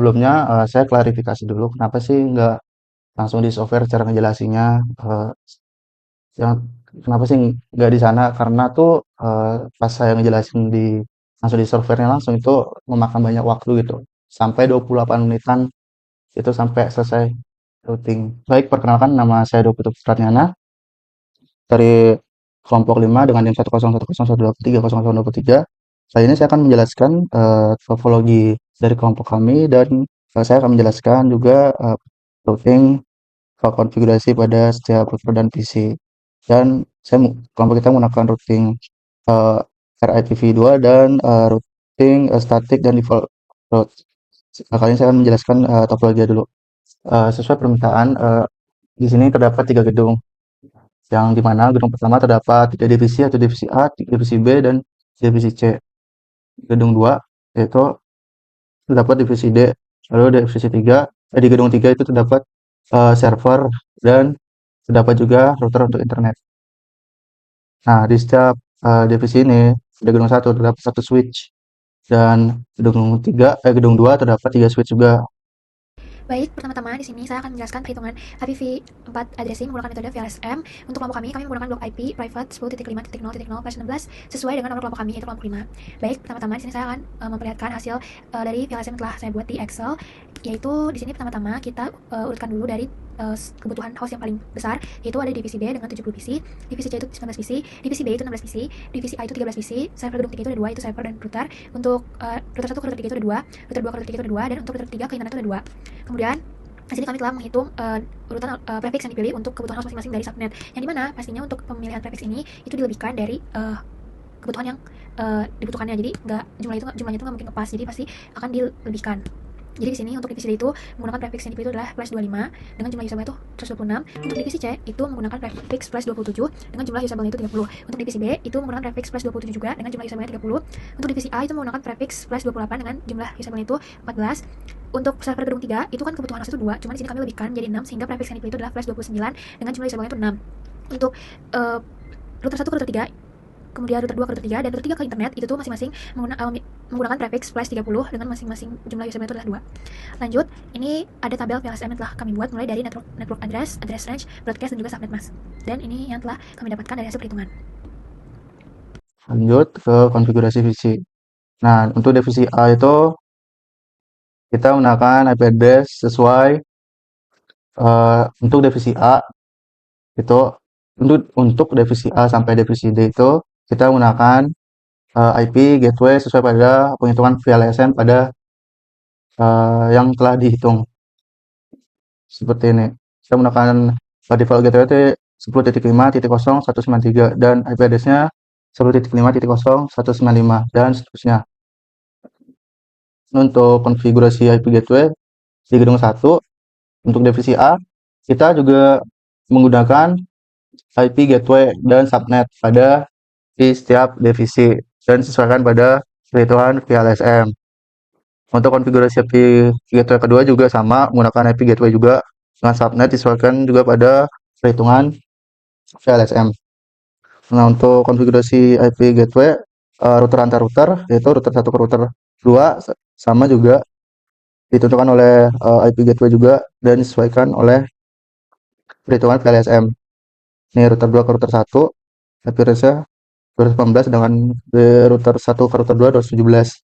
Sebelumnya saya klarifikasi dulu kenapa sih nggak langsung di software cara ngejelasinnya, yang kenapa sih nggak di sana, karena tuh pas saya ngejelasin langsung di softwarenya langsung itu memakan banyak waktu gitu, sampai 28 menitan itu sampai selesai routing. Baik, perkenalkan nama saya Dr. Pratnyana dari kelompok 5 dengan NIM 10101230023. Kali ini saya akan menjelaskan topologi dari kelompok kami dan saya akan menjelaskan juga routing konfigurasi pada setiap router dan PC. Dan kelompok kita menggunakan routing uh, RIPv2 dan routing static dan default route. Kali ini saya akan menjelaskan topologi dulu. Sesuai permintaan, di sini terdapat 3 gedung, yang dimana gedung pertama terdapat 3 divisi, yaitu divisi A, divisi B, dan divisi C. Gedung 2 yaitu terdapat divisi D, lalu divisi 3, di gedung 3 itu terdapat server dan terdapat juga router untuk internet. Nah, di setiap divisi ini, di gedung 1 terdapat 1 switch, dan gedung 2 terdapat 3 switch juga. Baik, pertama-tama di sini saya akan menjelaskan perhitungan IPv4 addressing menggunakan metode VLSM. Untuk kelompok kami menggunakan blok IP private 10.5.0.0/16 sesuai dengan nomor kelompok kami yaitu kelompok 5. Baik, pertama-tama di sini saya akan memperlihatkan hasil dari VLSM yang telah saya buat di Excel, yaitu di sini pertama-tama kita urutkan dulu dari kebutuhan host yang paling besar, yaitu ada divisi D dengan 70 PC, divisi C itu 19 PC, divisi B itu 16 PC, divisi A itu 13 PC, server gedung 3 itu ada 2, itu server dan router. Untuk router 1 ke router 3 itu ada 2, router 2 ke router 3 itu ada 2, dan untuk router 3 ke internet itu ada 2. Kemudian di sini kami telah menghitung urutan prefix yang dipilih untuk kebutuhan host masing-masing dari subnet. Yang dimana pastinya untuk pemilihan prefix ini itu dilebihkan dari kebutuhan yang dibutuhkannya. Jadi jumlahnya itu nggak mungkin ngepas. Jadi pasti akan dilebihkan. Jadi di sini untuk divisi D itu menggunakan prefix yang dipilih itu adalah plus 25 dengan jumlah usable itu 126. Untuk divisi C itu menggunakan prefix plus 27 dengan jumlah usable itu 30. Untuk divisi B itu menggunakan prefix plus 27 juga dengan jumlah usable 30. Untuk divisi A itu menggunakan prefix plus 28 dengan jumlah usable itu 14. Untuk server gedung 3 itu kan kebutuhan host itu 2, cuma di sini kami lebihkan jadi 6 sehingga prefix yang dipilih itu adalah plus 29 dengan jumlah usable itu 6. Untuk router 1 ke router 3, kemudian router 2 ke router 3, dan router 3 ke internet itu tuh masing-masing menggunakan prefix plus 30 dengan masing-masing jumlah usable itu adalah 2. Lanjut, ini ada tabel VLSM yang telah kami buat mulai dari network address range, broadcast, dan juga subnet mask. Dan ini yang telah kami dapatkan dari hasil perhitungan. Lanjut ke konfigurasi divisi. Nah, untuk divisi A itu kita menggunakan IP address sesuai untuk divisi A itu, untuk divisi A sampai divisi D itu kita menggunakan IP gateway sesuai pada penghitungan VLSM pada yang telah dihitung seperti ini. Saya menggunakan default gateway itu 10.5.0.193 dan IP address-nya 10.5.0.195 dan seterusnya. Untuk konfigurasi IP gateway di gedung 1 untuk divisi A, kita juga menggunakan IP gateway dan subnet pada di setiap divisi dan disesuaikan pada perhitungan VLSM. Untuk konfigurasi IP gateway kedua juga sama, menggunakan IP gateway juga dengan subnet disesuaikan juga pada perhitungan VLSM. Nah, untuk konfigurasi IP gateway router antar router, yaitu router 1 ke router 2 sama juga ditentukan oleh IP gateway juga dan disesuaikan oleh perhitungan VLSM. Ini router 2 ke router 1, IP address-nya 218, dengan router 1 ke router 2 217.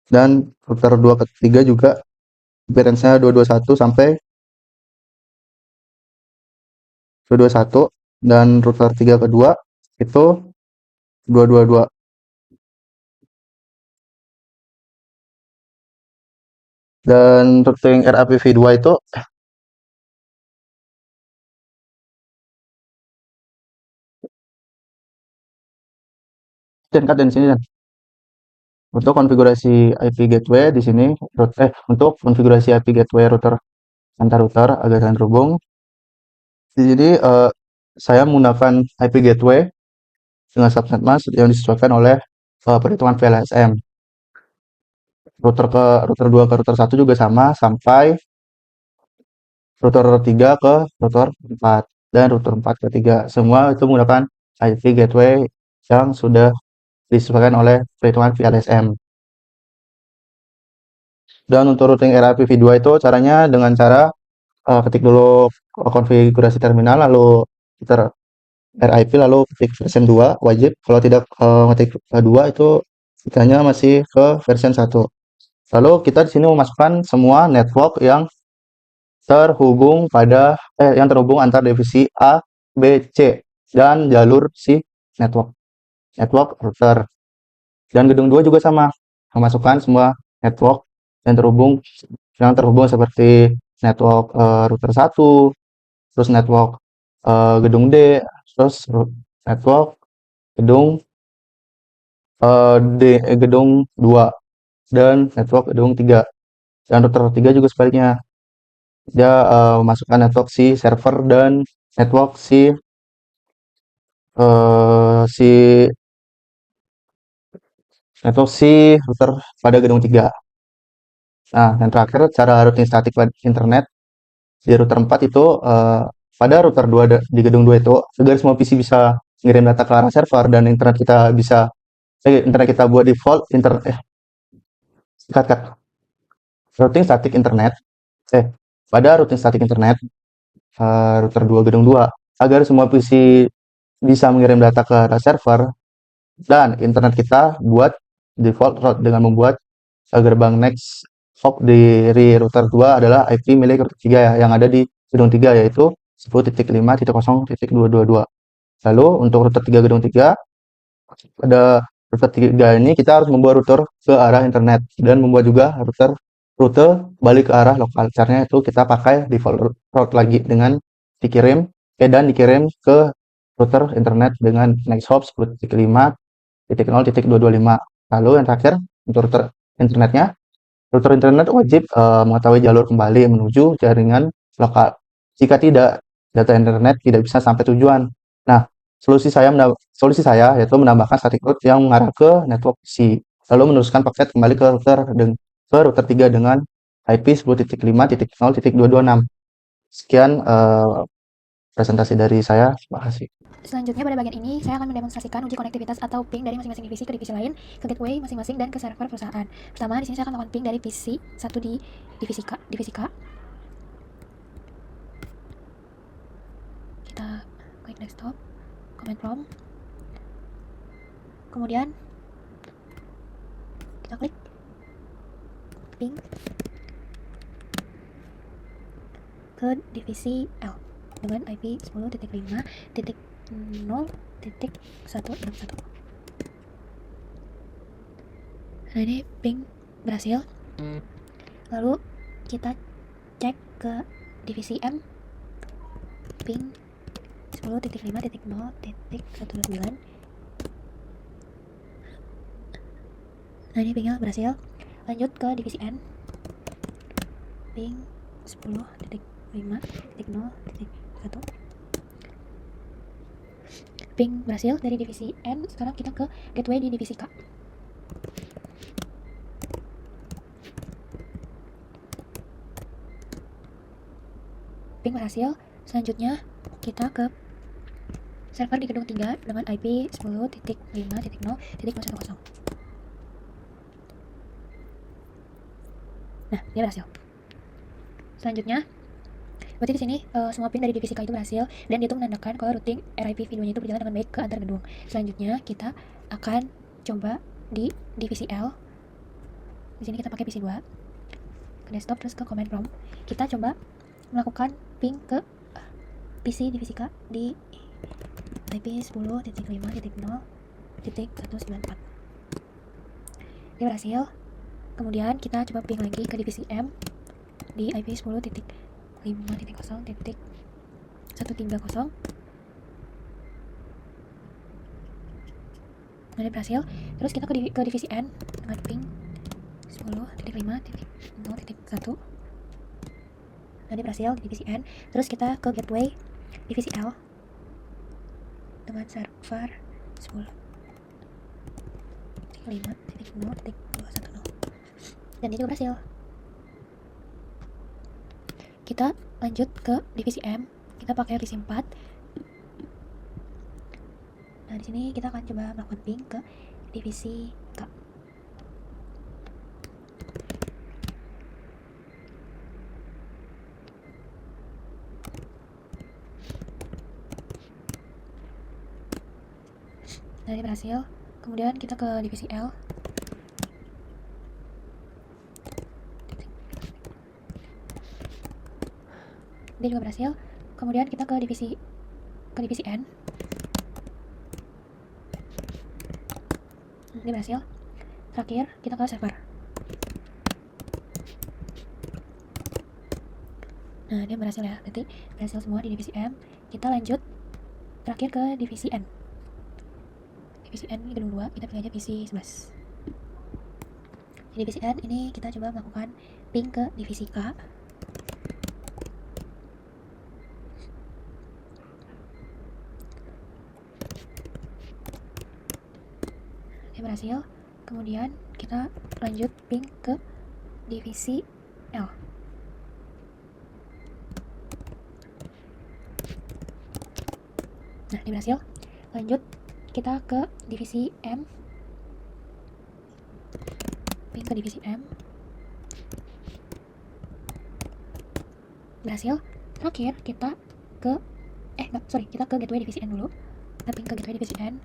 Dan router 2 ke 3 juga IP address-nya 221 sampai 221, dan router 3 ke 2 itu 222. Dan routing RIPv2 itu dan sini dan untuk konfigurasi IP gateway di sini untuk konfigurasi IP gateway router antar router agar kalian terhubung. Di sini saya menggunakan IP gateway dengan subnet mask yang disesuaikan oleh perhitungan VLSM. Router 2 ke router 1 juga sama sampai router 3 ke router 4 dan router 4 ke 3. Semua itu menggunakan IP gateway yang sudah disesuaikan oleh perhitungan VLSM. Dan untuk routing era IPv2 itu caranya dengan cara ketik dulu konfigurasi terminal, lalu enter RIP, lalu ketik version 2 wajib. Kalau tidak ngetik 2 itu kitanya masih ke version 1. Lalu kita di sini memasukkan semua network yang terhubung antar divisi A, B, C dan jalur si network router. Dan gedung 2 juga sama, memasukkan semua network yang terhubung seperti network router 1, terus network gedung D, terus network gedung gedung 2 dan network gedung 3. Dan router 3 juga sebaliknya. Dia memasukkan network si server dan network eh, si si router pada gedung 3. Nah, yang terakhir cara routing statik internet di router 4 itu pada router 2 di gedung 2 itu agar semua PC bisa ngirim data ke arah server dan internet kita buat default cut cut routing statik internet eh pada routing statik internet router 2 gedung 2 agar semua PC bisa mengirim data ke arah server dan internet kita buat default route dengan membuat gerbang next hop dari router 2 adalah IP milik router 3 ya, yang ada di gedung 3 yaitu 10.5.0.222. Lalu untuk router 3 gedung 3 pada router 3 ini kita harus membuat router ke arah internet dan membuat juga rute balik ke arah lokal. Caranya itu kita pakai default route lagi dengan dikirim ke router internet dengan next hop 10.5.0.225. Lalu yang terakhir untuk router internet wajib mengetahui jalur kembali menuju jaringan lokal. Jika tidak, data internet tidak bisa sampai tujuan. Nah, solusi saya yaitu menambahkan static route yang mengarah ke network PC, lalu meneruskan paket kembali ke router 3 dengan IP 10.5.0.226. Sekian presentasi dari saya. Terima kasih. Selanjutnya pada bagian ini, saya akan mendemonstrasikan uji konektivitas atau ping dari masing-masing divisi ke divisi lain, ke gateway masing-masing, dan ke server perusahaan. Pertama, di sini saya akan melakukan ping dari PC 1 di divisi K. Kita klik desktop, command prompt. Kemudian, kita klik ping ke divisi L dengan IP 10.5.0.161. Nah, ini ping berhasil. Lalu kita cek ke divisi M, ping 10.5.0.129. Nah, ini pingnya berhasil. Lanjut ke divisi N, ping 10.5.0.1. Ping berhasil dari divisi N. Sekarang kita ke gateway di divisi K. Ping berhasil. Selanjutnya kita ke server di gedung 3 dengan IP 10.5.0.110. Nah, dia berhasil. Selanjutnya, berarti di sini semua pin dari divisi K itu berhasil dan itu menandakan kalau routing RIP videonya itu berjalan dengan baik ke antar gedung. Selanjutnya, kita akan coba di divisi L. Di sini kita pakai PC 2. Ke desktop terus ke command prompt. Kita coba melakukan ping ke PC divisi K di IP 10.5.0.194. Dia berhasil. Kemudian kita coba ping lagi ke divisi M di IP 10.5.0.130. Nah, dia berhasil. Terus kita ke divisi N dengan ping 10.5.0.1. Nah, dia berhasil di divisi N. Terus kita ke gateway divisi L dengan server 10.5.0.210 dan dia juga berhasil. Kita lanjut ke divisi M. Kita pakai divisi 4. Nah, di sini kita akan coba melakukan ping ke divisi K. Nah, ini berhasil. Kemudian kita ke divisi L. Dia juga berhasil. Kemudian kita ke divisi N. Ini berhasil. Terakhir kita ke server. Nah, dia berhasil ya. Berarti berhasil semua di divisi M. Kita lanjut terakhir ke divisi N. Divisi N ini gedung 2, kita pilih aja divisi 11. Di divisi N ini kita coba melakukan ping ke divisi K. Dia berhasil. Kemudian kita lanjut ping ke divisi L. Nah, dia berhasil. Lanjut kita ke divisi M. Ping ke divisi M. Berhasil. Terakhir kita ke kita ke gateway divisi N dulu. Kita ping ke gateway divisi N.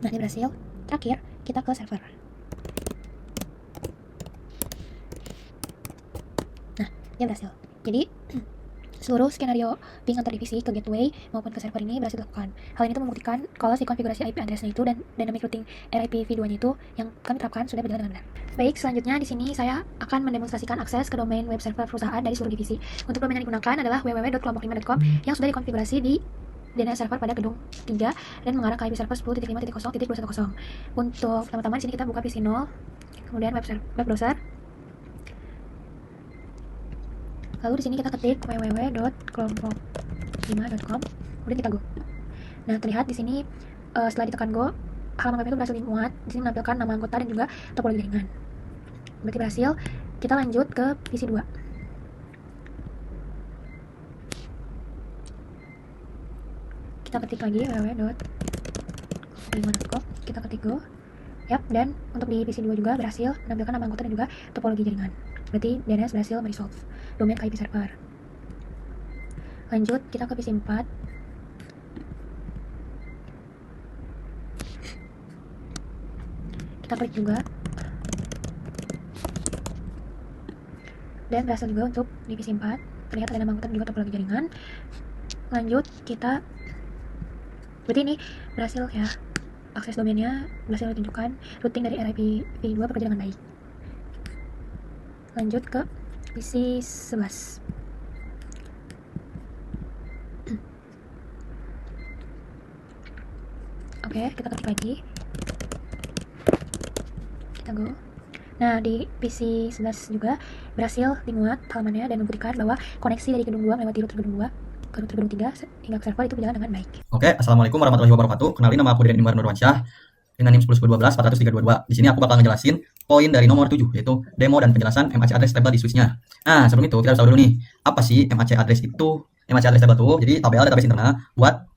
Nah, ini berhasil. Terakhir kita ke server. Nah, dia berhasil. Jadi seluruh skenario ping antar divisi ke gateway maupun ke server ini berhasil dilakukan. Hal ini tuh membuktikan kalau si konfigurasi IP address-nya itu dan dynamic routing RIP v2-nya itu yang kami terapkan sudah berjalan dengan benar. Baik, selanjutnya di sini saya akan mendemonstrasikan akses ke domain web server perusahaan dari seluruh divisi. Untuk domain yang digunakan adalah www.kelompok5.com yang sudah dikonfigurasi di DNS server pada gedung 3 dan mengarah ke IP server 10.5.0.210. Untuk teman-teman di sini kita buka PC 0, kemudian web browser. Lalu di sini kita ketik www.kelompok5.com, kemudian kita go. Nah, terlihat di sini setelah ditekan go, halaman web itu berhasil dimuat. Di sini menampilkan nama anggota dan juga topologi jaringan. Berarti berhasil. Kita lanjut ke PC 2. Kita ketik lagi www.kelompok5.com, kita ketik go. Yap, dan untuk di PC 2 juga berhasil menampilkan nama anggota dan juga topologi jaringan. Berarti DNS berhasil meresolve domain ke IP server. Lanjut kita ke PC 4. Kita klik juga. Dan berhasil juga untuk di PC 4. Terlihat ada nama anggota dan juga topologi jaringan. Lanjut kita, berarti ini berhasil ya. Akses domainnya berhasil ditunjukkan, routing dari RIP v2 bekerja dengan baik. Lanjut ke PC 11. Oke, kita ketik lagi. Kita go. Nah, di PC 11 juga berhasil dimuat halamannya dan membuktikan bahwa koneksi dari gedung 2 melewati router gedung 2 ke router gedung 3 hingga ke server itu berjalan dengan baik. Oke, assalamualaikum warahmatullahi wabarakatuh. Kenalin, nama aku Deden Imar Nurwansyah dengan NIM 10.12 40322. Di sini aku bakal ngejelasin poin dari nomor 7, yaitu demo dan penjelasan MAC address table di switch-nya. Nah, sebelum itu kita harus tahu dulu nih, apa sih MAC address itu? MAC address table tuh jadi tabel database internal buat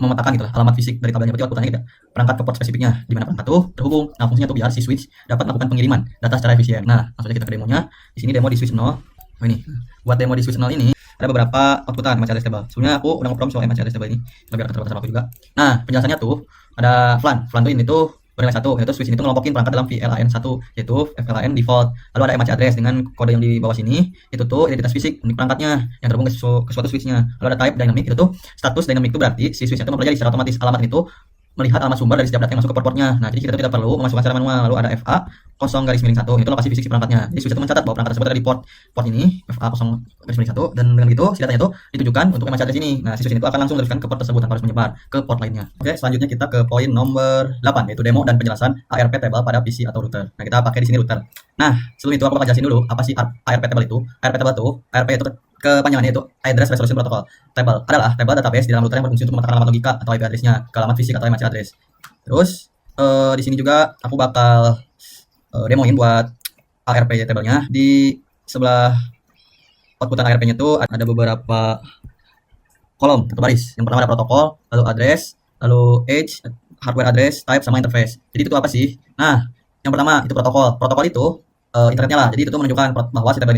memetakan gitu lah alamat fisik dari tabelnya. Berarti outputannya gitu, perangkat ke port spesifiknya di mana perangkat tuh terhubung. Nah, fungsinya tuh biar si switch dapat melakukan pengiriman data secara efisien. Nah, langsung aja kita ke demonya. Di sini demo di switch 0. Oh, ini. Buat demo di switch 0 ini ada beberapa outputan MAC address table. Sebelumnya aku udah nge-prom soal MAC address table ini, biar keterbatasan waktu juga. Nah, penjelasannya tuh ada VLAN. VLAN tuh ini tuh bernilai 1, yaitu switch ini tuh ngelompokin perangkat dalam VLAN 1, yaitu VLAN default. Lalu ada MAC address dengan kode yang di bawah sini, itu tuh identitas fisik unik perangkatnya yang terhubung ke suatu switchnya. Lalu ada type dynamic, itu tuh status dynamic itu berarti si switchnya itu mempelajari secara otomatis alamat itu melihat alamat sumber dari setiap data yang masuk ke port-portnya. Nah, jadi kita tuh tidak perlu memasukkan secara manual. Lalu ada FA 0-1, itu lokasi fisik si perangkatnya. Jadi switch itu mencatat bahwa perangkat tersebut ada di port ini FA 0-1, dan dengan gitu si datanya itu ditujukan untuk MAC address ini. Nah, si switch itu akan langsung meneruskan ke port tersebut tanpa harus menyebar ke port lainnya. Oke, selanjutnya kita ke poin nomor 8, yaitu demo dan penjelasan ARP table pada PC atau router. Nah, kita pakai di sini router. Nah, sebelum itu aku bakal jelasin dulu apa sih ARP table itu. ARP table itu, ARP itu kepanjangannya itu Address Resolution Protocol. Table adalah table database di dalam router yang berfungsi untuk memetakan alamat logika atau IP address-nya ke alamat fisik atau MAC address. Terus di sini juga aku bakal demoin buat ARP table-nya. Di sebelah outputan ARP-nya tuh ada beberapa kolom atau baris. Yang pertama ada protokol, lalu address, lalu age, hardware address, type, sama interface. Jadi itu apa sih? Nah, yang pertama itu protokol. Protokol itu internetnya lah. Jadi itu tuh menunjukkan bahwa si tabel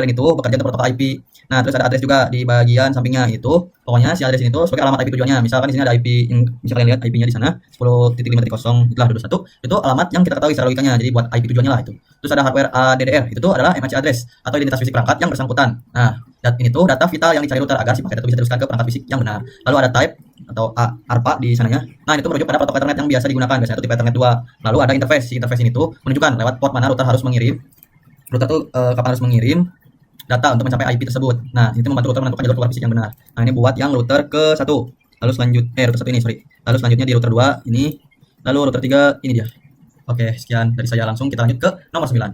itu bekerja untuk protokol IP. Nah, terus ada address juga di bagian sampingnya itu. Pokoknya si address ini tuh sebagai alamat IP tujuannya. Misalkan di sini ada IP yang bisa kalian lihat IP-nya di sana 10.5.0 itulah 21. Itu alamat yang kita ketahui secara logikanya. Jadi buat IP tujuannya lah itu. Terus ada hardware ADDR. Itu tuh adalah MAC address atau identitas fisik perangkat yang bersangkutan. Nah, ini tuh data vital yang dicari router agar si paket itu bisa diteruskan ke perangkat fisik yang benar. Lalu ada type atau ARPA di sananya. Nah, itu merujuk pada protokol Ethernet yang biasa digunakan. Biasanya itu tipe Ethernet 2. Lalu ada interface. Si interface ini tuh menunjukkan lewat port mana router harus mengirim. Router tuh kapan harus mengirim data untuk mencapai IP tersebut. Nah, itu membantu router menentukan jalur keluar fisik yang benar. Nah, ini buat yang router ke-1. Lalu router 1 ini, sorry. Lalu selanjutnya di router 2 ini. Lalu router 3 ini dia. Oke, sekian dari saya, langsung kita lanjut ke nomor 9.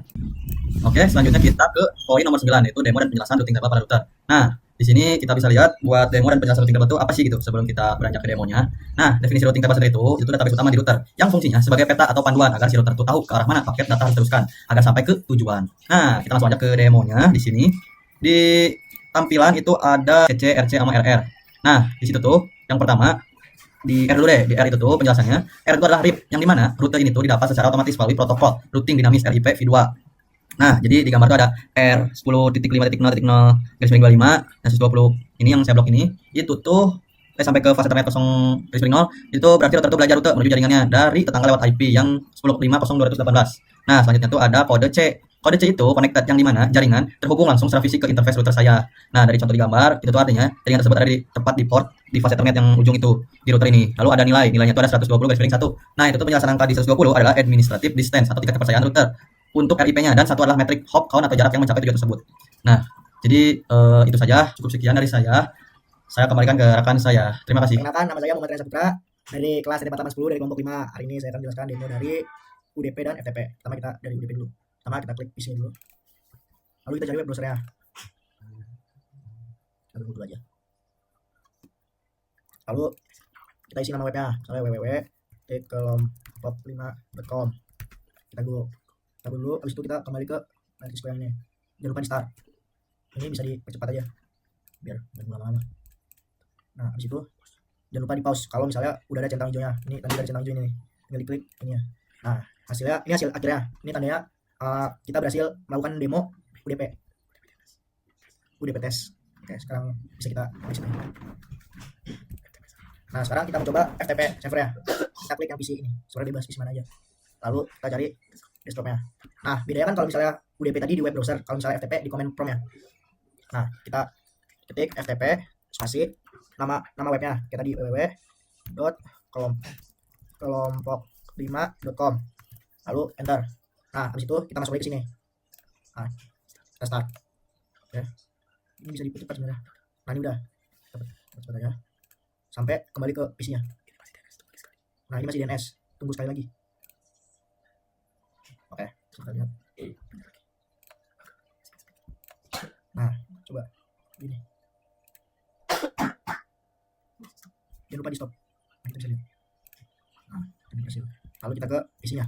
Oke, selanjutnya kita ke poin nomor 9, yaitu demo dan penjelasan routing table pada router. Nah, di sini kita bisa lihat buat demo dan penjelasan routing table itu apa sih gitu sebelum kita beranjak ke demonya. Nah, definisi routing table sendiri itu database utama di router yang fungsinya sebagai peta atau panduan agar si router itu tahu ke arah mana paket data harus diteruskan agar sampai ke tujuan. Nah, kita langsung aja ke demonya. Di sini di tampilan itu ada CC, RC sama RR. Nah, di situ tuh yang pertama di R dulu deh. Di R itu tuh penjelasannya. R itu adalah RIP yang dimana router ini tuh didapat secara otomatis melalui protokol routing dinamis RIP v2. Nah, jadi di gambar itu ada R10.5.0.0/25 dan 120 ini yang saya blok ini. Itu tuh sampai ke fase Ethernet 0/0 itu berarti router itu belajar rute menuju jaringannya dari tetangga lewat IP yang 10.5.0.218. Nah, selanjutnya tuh ada kode C. Kode C itu connected yang dimana jaringan terhubung langsung secara fisik ke interface router saya. Nah, dari contoh di gambar itu tuh artinya jaringan tersebut ada tepat di port di fase Ethernet yang ujung itu di router ini. Lalu ada nilainya itu ada 120/1. Nah, itu tuh penjelasan angka di 120 adalah administrative distance atau tingkat kepercayaan router untuk RIP-nya, dan satu adalah metrik hop count atau jarak yang mencapai tujuan tersebut. Nah, jadi itu saja, cukup sekian dari saya. Saya kembalikan ke rekan saya. Terima kasih. Perkenalkan, nama saya Muhammad Reza Putra dari kelas Departemen 10 dari kelompok 5. Hari ini saya akan menjelaskan demo dari UDP dan FTP. Pertama kita dari UDP dulu. Pertama kita klik PC dulu. Lalu kita cari web browsernya. Kita tunggu dulu aja. Lalu kita isi nama webnya, misalnya www.kelompok5.com. Kita dulu, habis itu kita kembali ke MySQL ini. Jangan lupa di start. Ini bisa dipercepat aja biar nggak lama-lama. Nah, habis itu jangan lupa di pause kalau misalnya udah ada centang hijaunya. Ini tadi ada centang hijau ini. Tinggal diklik ini ya. Nah, hasilnya ini hasil akhirnya. Ini tandanya kita berhasil melakukan demo UDP test. Oke, sekarang bisa kita exit. Nah, sekarang kita mencoba FTP server ya. Kita klik yang PC ini. Suara bebas isi mana aja. Lalu kita cari desktopnya. Nah, bedanya kan kalau misalnya UDP tadi di web browser, kalau misalnya FTP di command prompt ya. Nah, kita ketik FTP spasi nama webnya kita di www.kelompok5.com, lalu enter. Nah, habis itu kita masuk lagi ke sini. Nah, kita start. Oke. Ini bisa dipercepat sebenarnya. Nah, ini udah cepat aja sampai kembali ke PC-nya. Nah, ini masih DNS. Tunggu sekali lagi. Oke, kita lihat. Nah, coba ini. Jangan lupa di stop. Nah, kita bisa lihat. Nah, ini berhasil. Lalu kita ke isinya.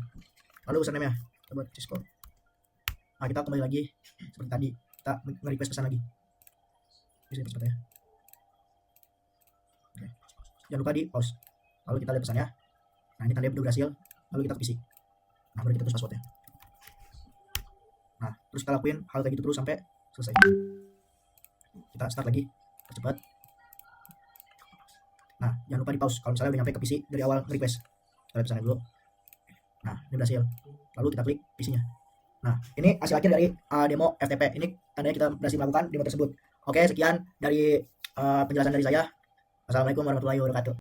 Lalu username-nya kita buat Cisco. Nah, kita kembali lagi seperti tadi. Kita nge-request pesan lagi. Bisa cepat ya. Oke. Jangan lupa di pause. Lalu kita lihat pesannya. Nah, ini tandanya udah berhasil. Lalu kita ke PC. Nah, baru kita tulis passwordnya. Nah, terus kita lakuin hal kayak gitu terus sampai selesai. Kita start lagi, percepat. Nah, jangan lupa di pause kalau misalnya udah nyampe ke PC dari awal request. Kita lihat pesannya dulu. Nah, ini berhasil. Lalu kita klik PC-nya. Nah, ini hasil akhir dari demo FTP. Ini tandanya kita berhasil melakukan demo tersebut. Oke, sekian dari penjelasan dari saya. Wassalamualaikum warahmatullahi wabarakatuh.